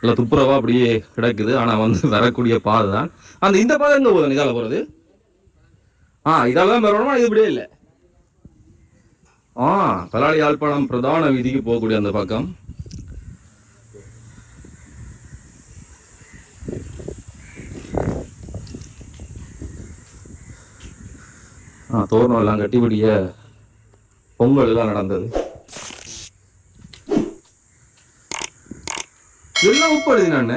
இல்லை துப்புரவா அப்படியே கிடக்குது. ஆனால் வந்து வரக்கூடிய பாதை தான் அந்த இந்த பாதை எங்கே போகுது இதால் போகிறது? இதால தான் வரணுமா? இது இப்படியே இல்லை. பலாலி யாழ்ப்பாணம் பிரதான வீதிக்கு போகக்கூடிய அந்த பக்கம். தோரணம் எல்லாம் கட்டிபடிய பொங்கல் எல்லாம் நடந்தது. எல்லாம் உப்பு எழுதி நான்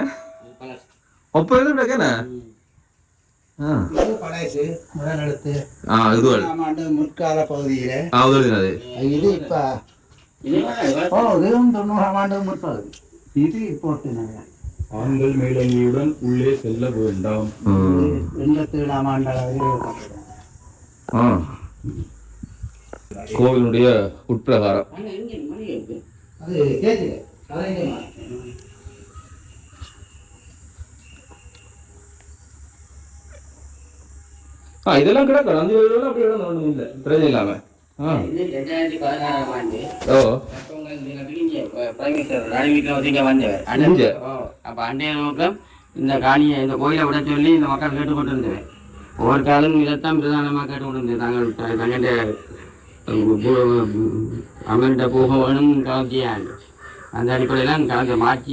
ஒப்ப எழுதுன முற்கால பகுதியில இது இப்ப 90ஆம் ஆண்டு முற்பகுதி இது போட்டுனாங்க. ஆண்கள் மேலங்கியுடன் உள்ளே செல்ல வேண்டாம். 87ஆம் ஆண்டு கோவிலுடைய உட்பிரகாரம். இதெல்லாம் கிடக்கும். அந்த வயதுல அப்படி இடம் ஒண்ணும் இல்லை, பிரச்சனை இல்லாம. இந்த காணியை இந்த கோயிலை விட சொல்லி இந்த மக்கள் கேட்டுக்கொண்டிருந்தேன். ஒவ்வொரு காலம் இதைத்தான் பிரதானமாக கேட்டுக்கொண்டிருந்தேன். தங்களுடைய அமெரிக்க போக வேணும் கலத்தியாங்க. அந்த அடிப்படையில் கலந்த மார்ச்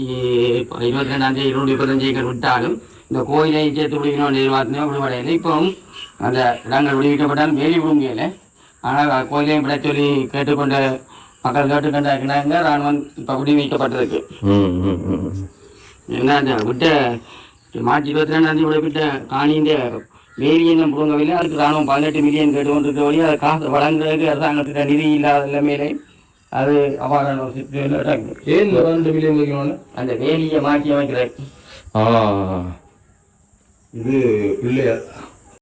22ஆம் தேதி 225 விட்டாலும் இந்த கோயிலை சேர்த்து விடுவிக்கணும் எதிர்பார்த்தோம் விடுபடையில. இப்போவும் அந்த இடங்கள் விடுவிக்கப்பட்டாலும் வேலி விடுங்கல. ஆனால் கோயிலையும் விட சொல்லி கேட்டுக்கொண்ட மக்கள் கேட்டுக்கொண்டாங்க. ராணுவம் இப்போ விடுவிக்கப்பட்டிருக்கு. என்ன அந்த விட்ட மார்ச் 22ஆம் தேதி விடப்பட்ட காணியின் வேலி என்ன புடுங்கவில்லை. அதுக்கு ராணுவம் 18 மில்லியன் கேட்டுக்கொண்டிருக்க வழி அதை காசு வழங்குறதுக்கு அரசாங்கத்துக்கு நிதி இல்லாத நிலைமையிலே அது அவ்வாறான ஒரு சிச்சுவேஷன். ஏன் 2 மில்லியன் கேட்கணும்? அந்த வேலியை மாற்றி அமைக்கிறது. இது பிள்ளையார்